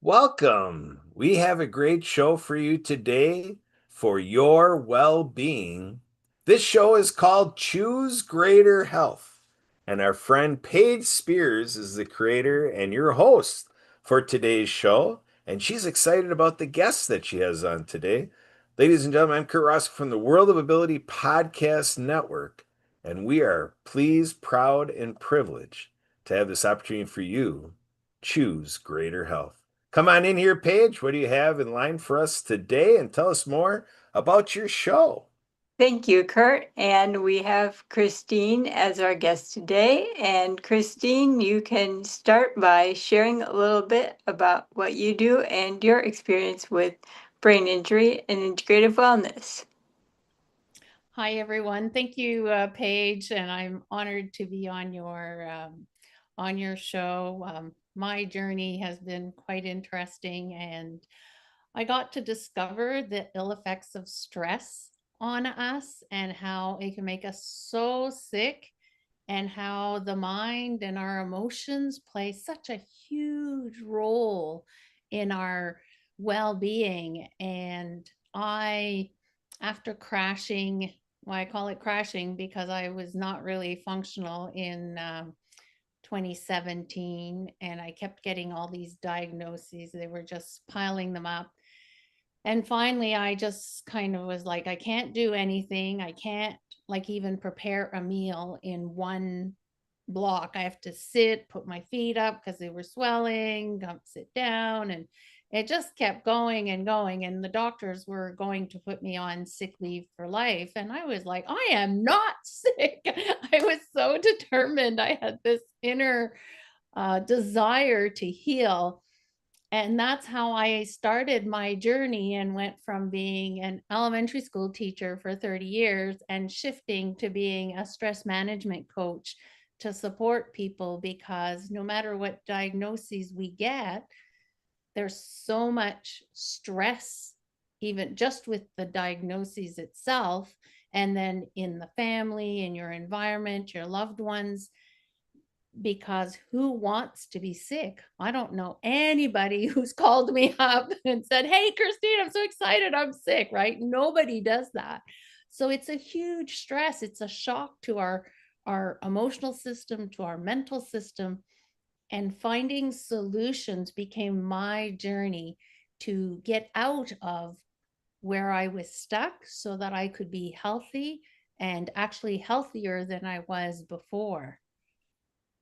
Welcome. We have a great show for you today for your well being. This show is called Choose Greater Health. And our friend Paige Spears is the creator and your host for today's show. And she's excited about the guests that she has on today. Ladies and gentlemen, I'm Kurt Ross from the World of Ability Podcast Network. And we are pleased, proud, and privileged to have this opportunity for you. Choose greater health. Come on in here, Paige. What do you have in line for us today? And tell us more about your show. Thank you, Kurt. And we have Christine as our guest today. And Christine, you can start by sharing a little bit about what you do and your experience with brain injury and integrative wellness. Hi, everyone. Thank you, Paige, and I'm honored to be on your show. My journey has been quite interesting, and I got to discover the ill effects of stress on us and how it can make us so sick, and how the mind and our emotions play such a huge role in our well-being. And after crashing, well, I call it crashing because I was not really functional in 2017, and I kept getting all these diagnoses. They were just piling them up. And finally, I just kind of was like, I can't do anything. I can't like even prepare a meal in one block. I have to sit, put my feet up because they were swelling, sit down, and it just kept going and going. And the doctors were going to put me on sick leave for life. And I was like, I am not sick. I was so determined. I had this inner desire to heal. And that's how I started my journey and went from being an elementary school teacher for 30 years and shifting to being a stress management coach to support people, because no matter what diagnoses we get, there's so much stress, even just with the diagnoses itself, and then in the family, in your environment, your loved ones, because who wants to be sick? I don't know anybody who's called me up and said, "Hey, Christine, I'm so excited, I'm sick," right? Nobody does that. So it's a huge stress. It's a shock to our emotional system, to our mental system. And finding solutions became my journey to get out of where I was stuck so that I could be healthy, and actually healthier than I was before.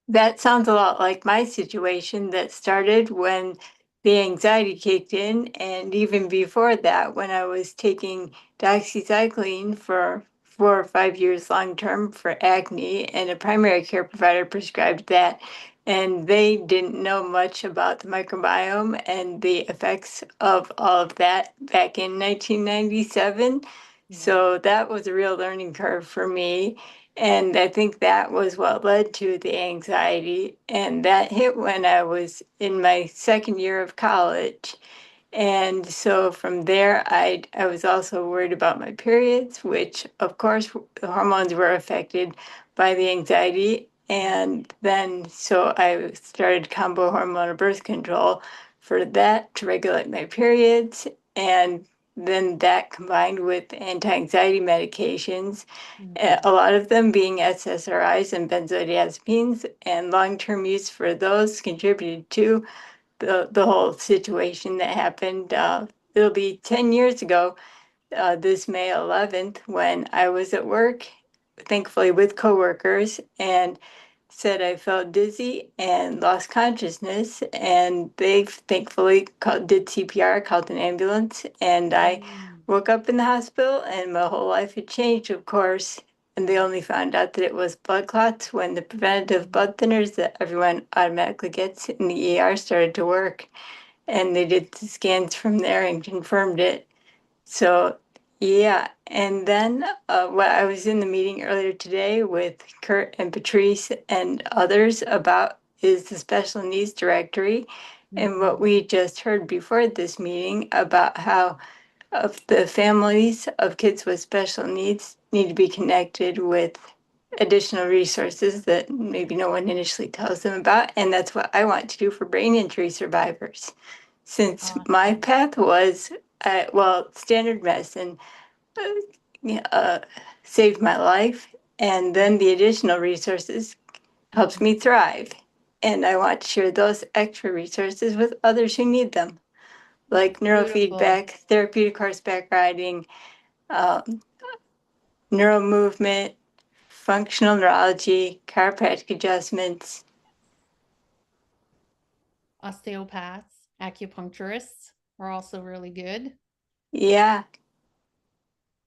That sounds a lot like my situation that started when the anxiety kicked in. And even before that, when I was taking doxycycline for 4 or 5 years long term for acne, and a primary care provider prescribed that. And they didn't know much about the microbiome and the effects of all of that back in 1997. So that was a real learning curve for me. And I think that was what led to the anxiety. And that hit when I was in my second year of college. And so from there, I was also worried about my periods, which of course the hormones were affected by the anxiety. And then so I started combo hormonal birth control for that to regulate my periods. And then that combined with anti-anxiety medications, a lot of them being SSRIs and benzodiazepines, and long-term use for those contributed to the whole situation that happened. It'll be 10 years ago, this May 11th, when I was at work, thankfully with coworkers, and said I felt dizzy and lost consciousness. And they thankfully did CPR, called an ambulance, and I woke up in the hospital, and my whole life had changed, of course. And they only found out that it was blood clots when the preventative blood thinners that everyone automatically gets in the ER started to work. And they did the scans from there and confirmed it. So, yeah. And then I was in the meeting earlier today with Kurt and Patrice and others about is the special needs directory. And what we just heard before this meeting about how of the families of kids with special needs need to be connected with additional resources that maybe no one initially tells them about. And that's what I want to do for brain injury survivors. since my path was, standard medicine saved my life, and then the additional resources helps me thrive. And I want to share those extra resources with others who need them, like neurofeedback, therapeutic horseback riding, neural movement, functional neurology, chiropractic adjustments. Osteopaths, acupuncturists are also really good. Yeah.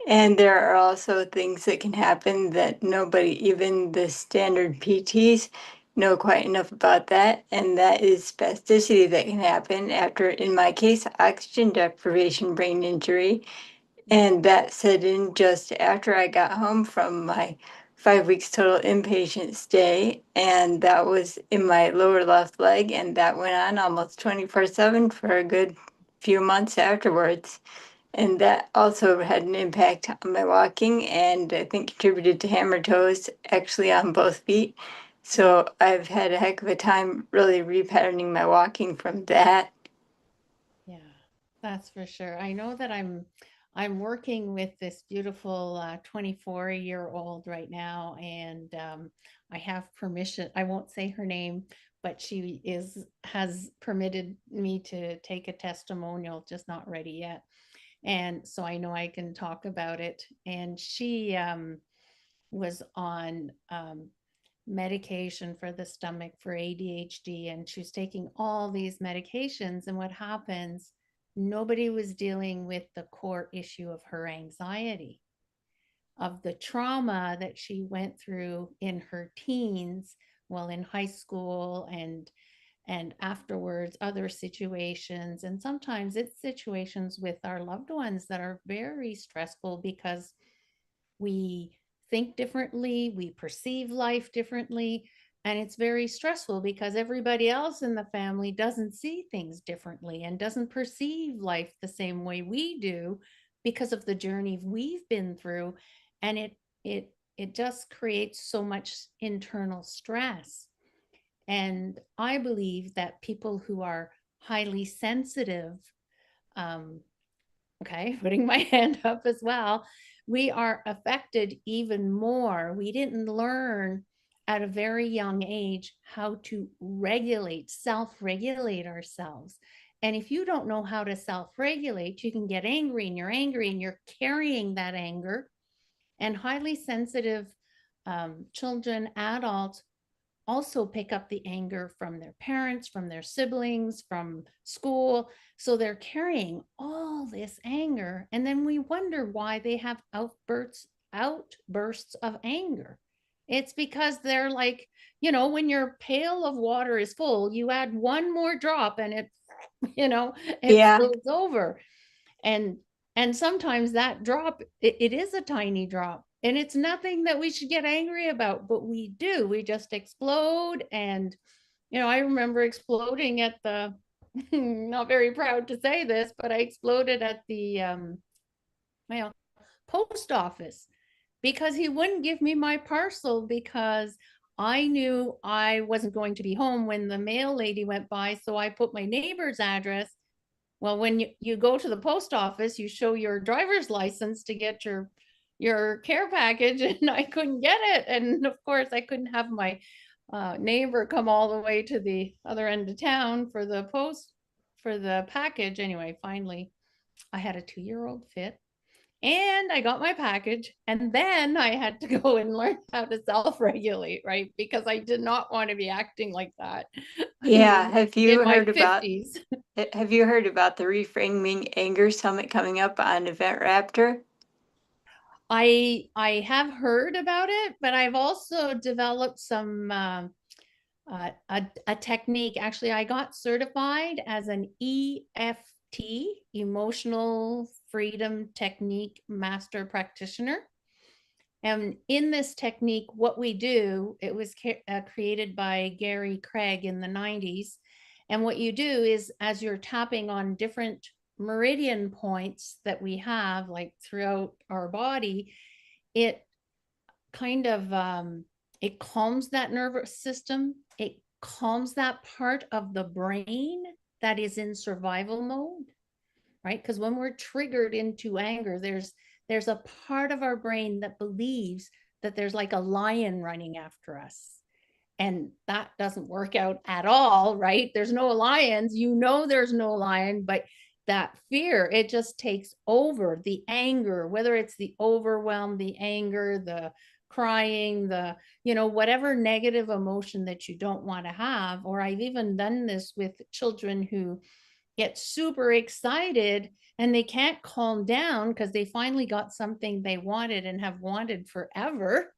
And there are also things that can happen that nobody, even the standard PTs, know quite enough about that. And that is spasticity that can happen after, in my case, oxygen deprivation brain injury. And that set in just after I got home from my 5 weeks total inpatient stay. And that was in my lower left leg. And that went on almost 24/7 for a good few months afterwards. And that also had an impact on my walking, and I think contributed to hammer toes actually on both feet. So I've had a heck of a time really repatterning my walking from that. Yeah, that's for sure. I know that I'm working with this beautiful 24-year-old right now, and I have permission. I won't say her name, but she has permitted me to take a testimonial, just not ready yet. And so I know I can talk about it. And she was on medication for the stomach for ADHD, and she was taking all these medications. And what happens, nobody was dealing with the core issue of her anxiety, of the trauma that she went through in her teens, well, in high school and afterwards, other situations. And sometimes it's situations with our loved ones that are very stressful because we think differently, we perceive life differently, and it's very stressful because everybody else in the family doesn't see things differently and doesn't perceive life the same way we do because of the journey we've been through. And it just creates so much internal stress. And I believe that people who are highly sensitive, okay, putting my hand up as well, we are affected even more. We didn't learn at a very young age how to regulate, self-regulate ourselves. And if you don't know how to self-regulate, you can get angry, and you're carrying that anger. And highly sensitive children, adults, also pick up the anger from their parents, from their siblings, from school. So they're carrying all this anger. And then we wonder why they have outbursts of anger. It's because they're like, when your pail of water is full, you add one more drop and it spills over. And sometimes that drop, it is a tiny drop, and it's nothing that we should get angry about, but we do. We just explode. And I remember exploding at the not very proud to say this, but I exploded at the post office because he wouldn't give me my parcel because I knew I wasn't going to be home when the mail lady went by. So I put my neighbor's address. Well, when you go to the post office, you show your driver's license to get your care package, and I couldn't get it. And of course, I couldn't have my neighbor come all the way to the other end of town for the package. Anyway, finally, I had a 2-year-old fit, and I got my package, and then I had to go and learn how to self-regulate, right? Because I did not want to be acting like that. Yeah, have you heard 50s. Have you heard about the Reframing Anger Summit coming up on Event Raptor? I have heard about it, but I've also developed some a technique. Actually, I got certified as an EFT, Emotional Freedom Technique Master Practitioner. And in this technique, what we do, it was created by Gary Craig in the 90s. And what you do is, as you're tapping on different meridian points that we have like throughout our body, it kind of it calms that nervous system. It calms that part of the brain that is in survival mode, right? Because when we're triggered into anger, there's a part of our brain that believes that there's like a lion running after us. And that doesn't work out at all, right? There's no lions, you know, there's no lion, but that fear, it just takes over. The anger, whether it's the overwhelm, the anger, the crying, the, you know, whatever negative emotion that you don't want to have. Or I've even done this with children who get super excited and they can't calm down because they finally got something they wanted and have wanted forever.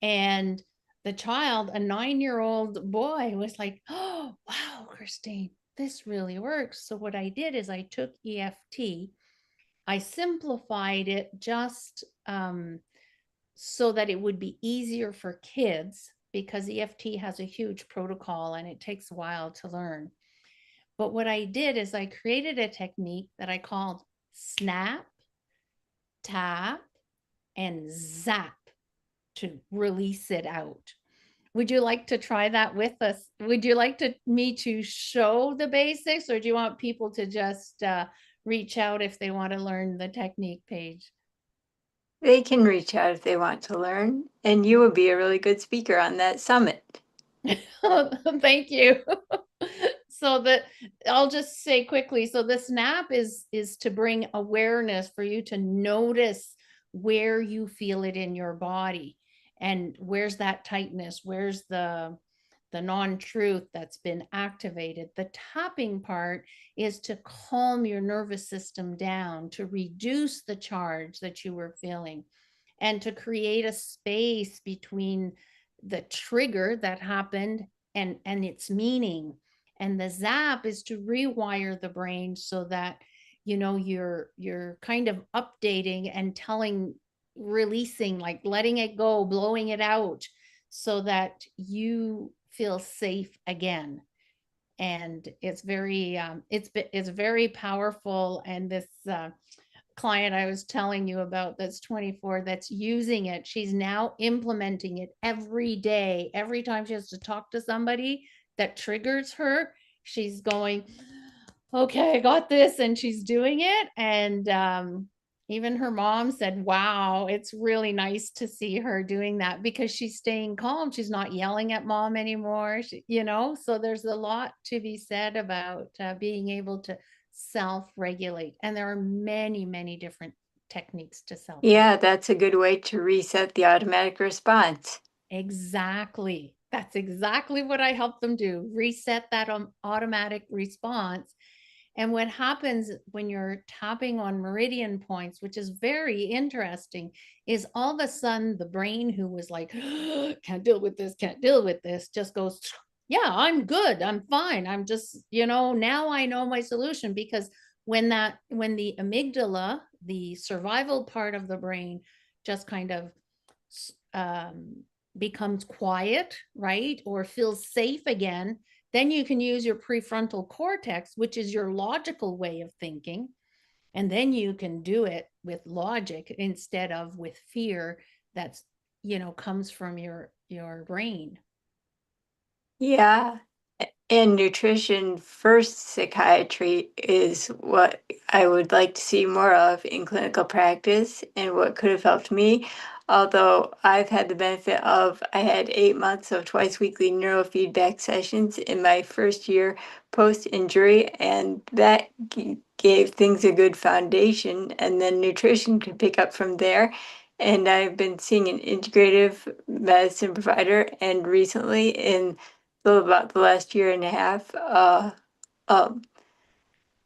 And the child, a 9-year-old boy, was like, oh, wow, Christine, this really works. So what I did is I took EFT, I simplified it just so that it would be easier for kids, because EFT has a huge protocol and it takes a while to learn. But what I did is I created a technique that I called snap, tap, and zap to release it out. Would you like to try that with us? Would you like me to show the basics, or do you want people to just reach out if they want to learn the technique, Paige? They can reach out if they want to learn, and you would be a really good speaker on that summit. Thank you. So that I'll just say quickly. So the snap is to bring awareness for you to notice where you feel it in your body, and where's that tightness, where's the non-truth that's been activated. The tapping part is to calm your nervous system down, to reduce the charge that you were feeling, and to create a space between the trigger that happened and its meaning. And the zap is to rewire the brain so that, you know, you're kind of updating and telling, releasing, like letting it go, blowing it out, so that you feel safe again. And it's very it's very powerful. And this client I was telling you about, that's 24, that's using it, she's now implementing it every day. Every time she has to talk to somebody that triggers her, she's going, okay, I got this, and she's doing it. And even her mom said, wow, it's really nice to see her doing that, because she's staying calm. She's not yelling at mom anymore, you know. So there's a lot to be said about being able to self-regulate. And there are many, many different techniques to self-regulate. Yeah, that's a good way to reset the automatic response. Exactly. That's exactly what I help them do. Reset that automatic response. And what happens when you're tapping on meridian points, which is very interesting, is all of a sudden the brain, who was like, can't deal with this, can't deal with this, just goes, yeah, I'm good, I'm fine. I'm just, you know, now I know my solution. Because when the amygdala, the survival part of the brain, just kind of becomes quiet, right, or feels safe again, then you can use your prefrontal cortex, which is your logical way of thinking. And then you can do it with logic instead of with fear that's, you know, comes from your brain. Yeah. And nutrition first psychiatry is what I would like to see more of in clinical practice, and what could have helped me. Although I've had the benefit of, I had 8 months of twice weekly neurofeedback sessions in my first year post-injury, and that gave things a good foundation, and then nutrition could pick up from there. And I've been seeing an integrative medicine provider, and recently in about the last year and a half,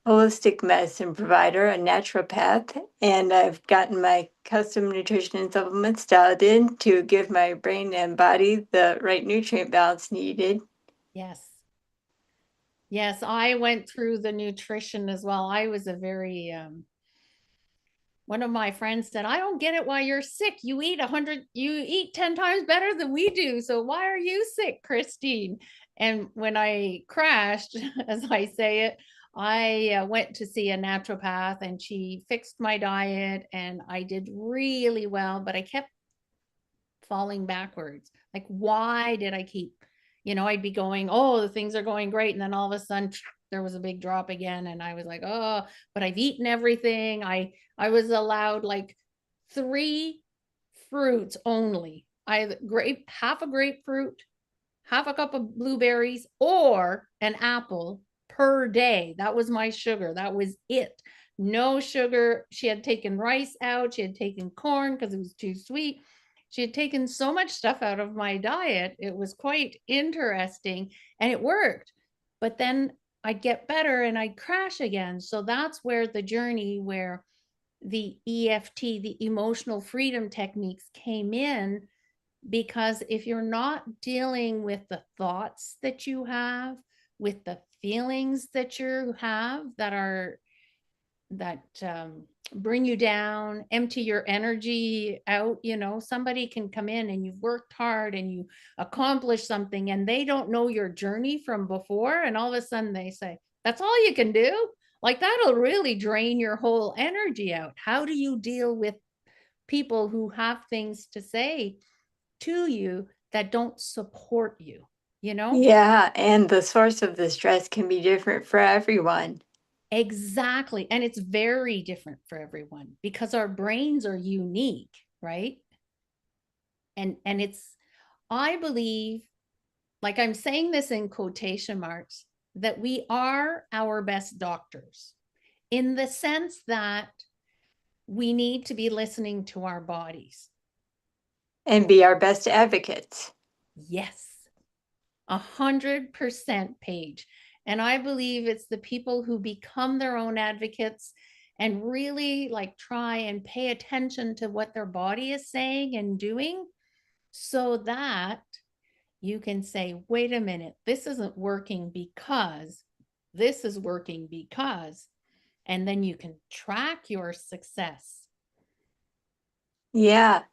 holistic medicine provider, a naturopath, and I've gotten my custom nutrition and supplements dialed in to give my brain and body the right nutrient balance needed. Yes. Yes, I went through the nutrition as well. I was a very one of my friends said, I don't get it why you're sick. You eat 10 times better than we do. So why are you sick, Christine? And when I crashed, as I say it, I went to see a naturopath, and she fixed my diet, and I did really well, but I kept falling backwards. Like, why did I keep, you know, I'd be going, oh, the things are going great. And then all of a sudden, there was a big drop again. And I was like, oh, but I've eaten everything. I was allowed like 3 fruits only. I had half a grapefruit, half a cup of blueberries, or an apple per day. That was my sugar. That was it. No sugar. She had taken rice out. She had taken corn because it was too sweet. She had taken so much stuff out of my diet. It was quite interesting and it worked. But then I'd get better and I'd crash again. So that's where the journey, where the EFT, the emotional freedom techniques, came in. Because if you're not dealing with the thoughts that you have, with the feelings that you have that bring you down, empty your energy out, somebody can come in and you've worked hard and you accomplish something and they don't know your journey from before, and all of a sudden they say, that's all you can do? Like, that'll really drain your whole energy out. How do you deal with people who have things to say to you that don't support you, Yeah, and the source of the stress can be different for everyone. Exactly. And it's very different for everyone because our brains are unique, right? And it's, I believe, like I'm saying this in quotation marks, that we are our best doctors, in the sense that we need to be listening to our bodies. And be our best advocates. Yes. 100%, Paige. And I believe it's the people who become their own advocates and really like try and pay attention to what their body is saying and doing, so that you can say, wait a minute, this isn't working because this is working because, and then you can track your success. Yeah.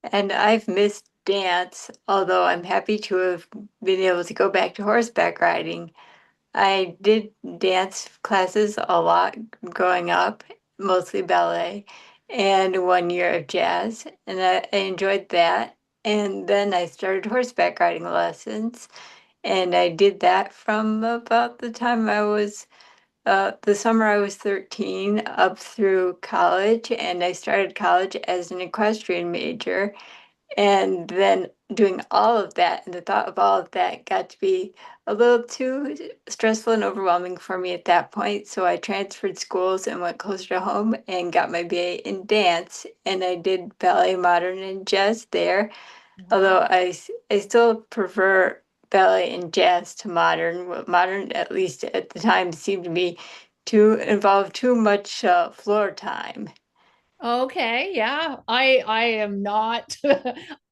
And I've missed dance, although I'm happy to have been able to go back to horseback riding. I did dance classes a lot growing up, mostly ballet, and 1 year of jazz, and I enjoyed that. And then I started horseback riding lessons, and I did that from about the time I was the summer I was 13 up through college, and I started college as an equestrian major. And then doing all of that, and the thought of all of that got to be a little too stressful and overwhelming for me at that point. So I transferred schools and went closer to home and got my BA in dance. And I did ballet, modern, and jazz there. Although Wow. I still prefer ballet and jazz to modern. Modern, at least at the time, seemed to me to involve too much floor time. Okay, yeah. I am not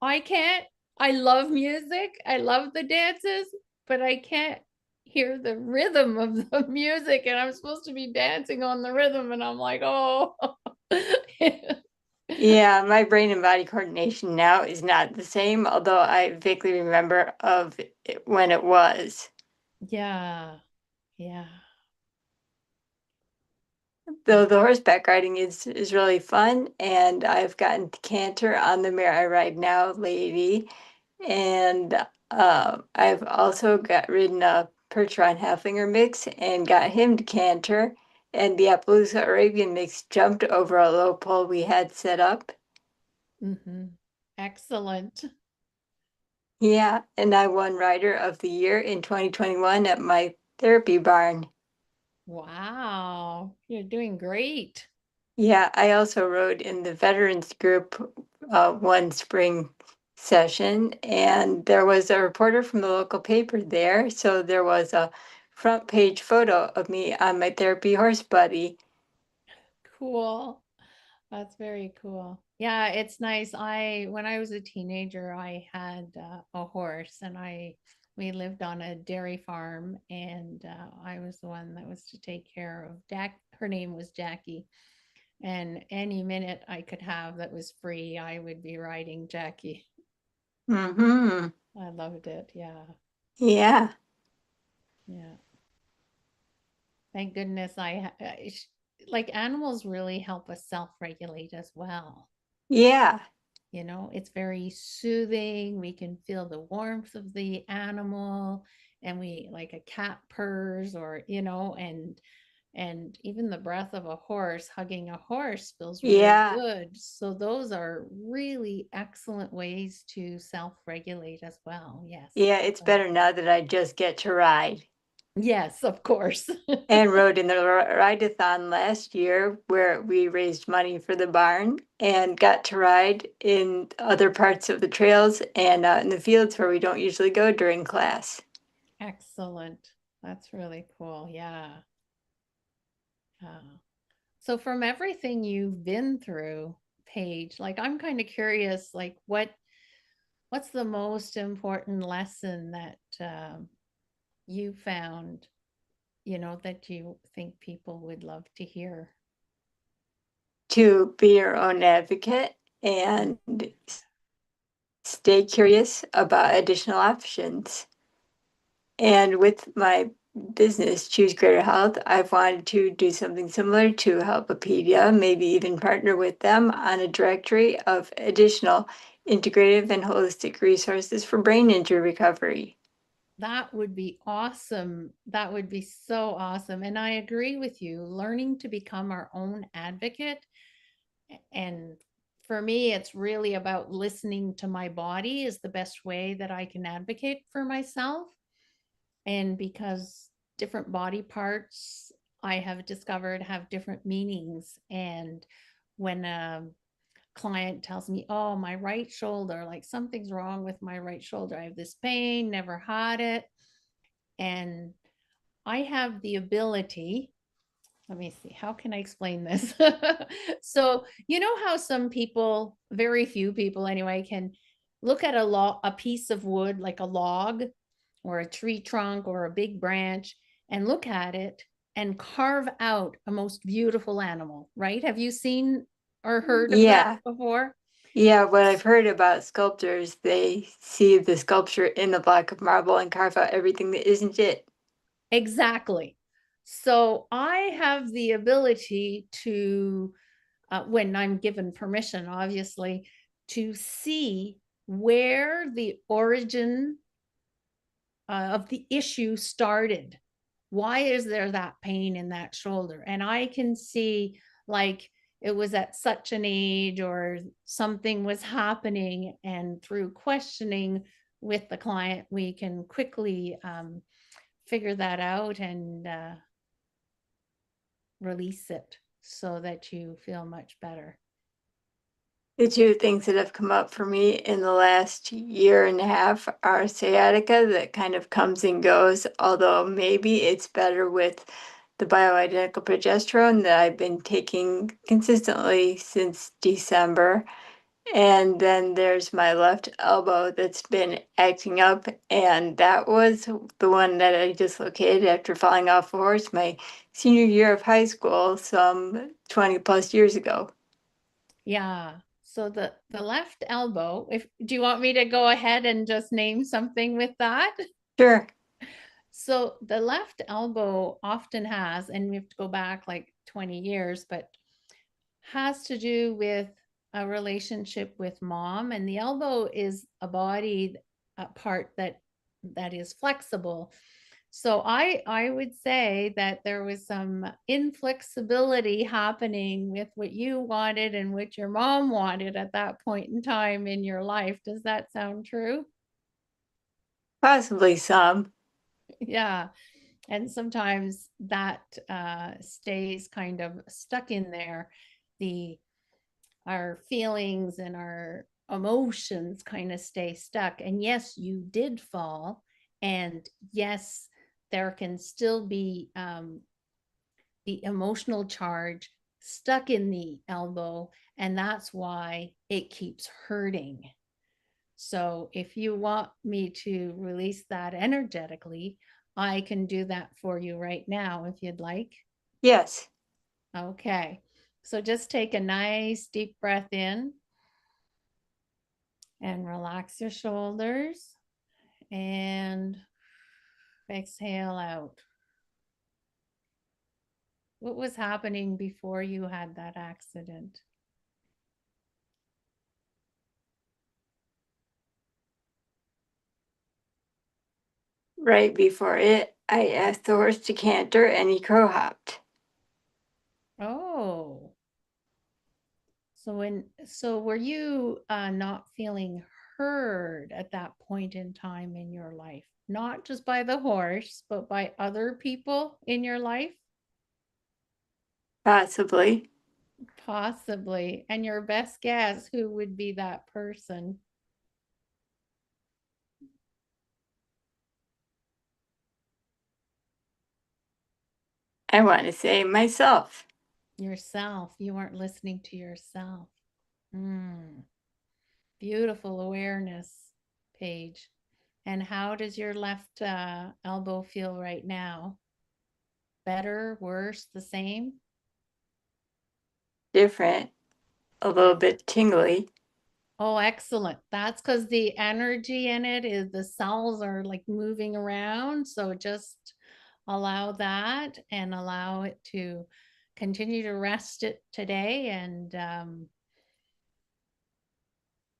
I can't, I love music. I love the dances, but I can't hear the rhythm of the music, and I'm supposed to be dancing on the rhythm and I'm like, "Oh." Yeah, my brain and body coordination now is not the same, although I vaguely remember of it when it was. Yeah. Yeah. Though the horseback riding is really fun, and I've gotten to canter on the mare I ride now, Lady, and I've also got ridden a Percheron Haflinger mix and got him to canter, and the Appaloosa Arabian mix jumped over a low pole we had set up. Excellent. Yeah, and I won Rider of the Year in 2021 at my therapy barn. Wow. You're doing great. Yeah, I also rode in the veterans group one spring session, and there was a reporter from the local paper there. So there was a front page photo of me on my therapy horse buddy. Cool. That's very cool. Yeah, it's nice. When I was a teenager, I had a horse, and we lived on a dairy farm, and I was the one that was to take care of Jack. Her name was Jackie. And any minute I could have that was free, I would be riding Jackie. Mm-hmm. I loved it. Yeah. Yeah. Yeah. Thank goodness like, animals really help us self-regulate as well. Yeah. It's very soothing. We can feel the warmth of the animal, and we like a cat purrs, or and even the breath of a horse, hugging a horse feels really Yeah. good. So those are really excellent ways to self-regulate as well. Yes. Yeah, it's better now that I just get to ride. Yes, of course. And rode in the ride-a-thon last year where we raised money for the barn and got to ride in other parts of the trails and in the fields where we don't usually go during class. Excellent. That's really cool. Yeah. So from everything you've been through, Paige, like I'm kind of curious, like what's the most important lesson that you found, that you think people would love to hear? To be your own advocate and stay curious about additional options. And with my business, Choose Greater Health, I've wanted to do something similar to Helpopedia, maybe even partner with them on a directory of additional integrative and holistic resources for brain injury recovery. That would be awesome. That would be so awesome. And I agree with you, learning to become our own advocate. And for me, it's really about listening to my body is the best way that I can advocate for myself. And because different body parts I have discovered have different meanings. And when a client tells me, oh, my right shoulder, like something's wrong with my right shoulder, I have this pain, never had it. And I have the ability, let me see, how can I explain this? So, you know how some people, very few people anyway, can look at a piece of wood, like a log or a tree trunk or a big branch, and look at it and carve out a most beautiful animal, right? Have you seen or heard of Yeah. that before? Yeah, what I've heard about sculptors, they see the sculpture in the block of marble and carve out everything that isn't it. Exactly. So I have the ability to, when I'm given permission, obviously, to see where the origin of the issue started. Why is there that pain in that shoulder? And I can see, like, it was at such an age or something was happening. And through questioning with the client, we can quickly figure that out and release it so that you feel much better. The two things that have come up for me in the last year and a half are sciatica that kind of comes and goes, although maybe it's better with the bioidentical progesterone that I've been taking consistently since December. And then there's my left elbow that's been acting up, and that was the one that I dislocated after falling off a horse my senior year of high school some 20 plus years ago. Yeah. So the left elbow, if do you want me to go ahead and just name something with that? Sure. So the left elbow often has, and we have to go back like 20 years, but has to do with a relationship with mom. And the elbow is a body part that is flexible. So I would say that there was some inflexibility happening with what you wanted and what your mom wanted at that point in time in your life. Does that sound true? Possibly some. Yeah. And sometimes that stays kind of stuck in there. The Our feelings and our emotions kind of stay stuck. And yes, you did fall. And yes, there can still be the emotional charge stuck in the elbow. And that's why it keeps hurting. So if you want me to release that energetically, I can do that for you right now if you'd like. Yes. Okay. So just take a nice deep breath in and relax your shoulders and exhale out. What was happening before you had that accident? right before it, I asked the horse to canter and he crow hopped. Oh. So were you not feeling heard at that point in time in your life? Not just by the horse, but by other people in your life? Possibly. Possibly. And your best guess, who would be that person? I want to say myself. Yourself. You weren't listening to yourself. Beautiful awareness, Paige. And how does your left elbow feel right now? Better, worse, the same? Different. A little bit tingly. Oh, excellent. That's because the energy in it is the cells are like moving around. So just allow that and allow it to continue to rest it today.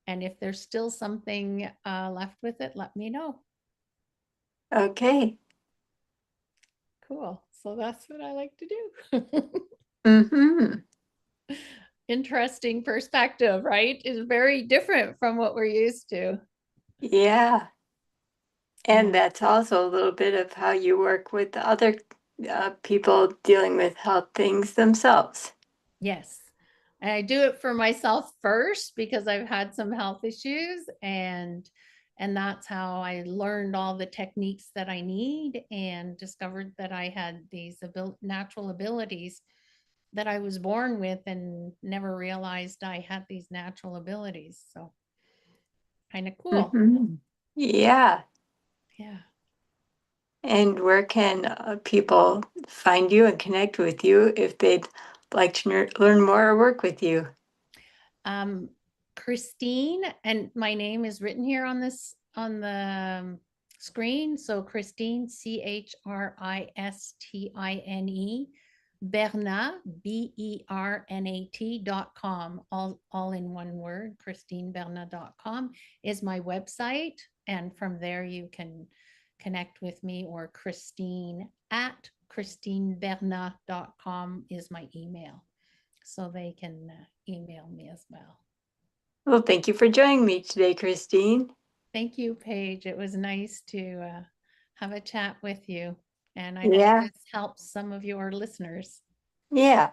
And if there's still something left with it, let me know. Okay. Cool. So that's what I like to do. Mm-hmm. Interesting perspective, right? Is very different from what we're used to. Yeah. And Yeah. that's also a little bit of how you work with other people dealing with health things themselves. Yes. And I do it for myself first because I've had some health issues and that's how I learned all the techniques that I need and discovered that I had these natural abilities that I was born with and never realized I had these natural abilities. So kind of cool. Mm-hmm. Yeah. Yeah. And where can people find you and connect with you if they'd like to learn more or work with you? Christine, and my name is written here on the screen. So Christine, Christine, Bernat, BERNAT.com, all in one word. ChristineBernat.com is my website. And from there you can connect with me, or Christine at ChristineBernat.com is my email. So they can email me as well. Well, thank you for joining me today, Christine. Thank you, Paige. It was nice to have a chat with you. And I hope Yeah. this helps some of your listeners. Yeah.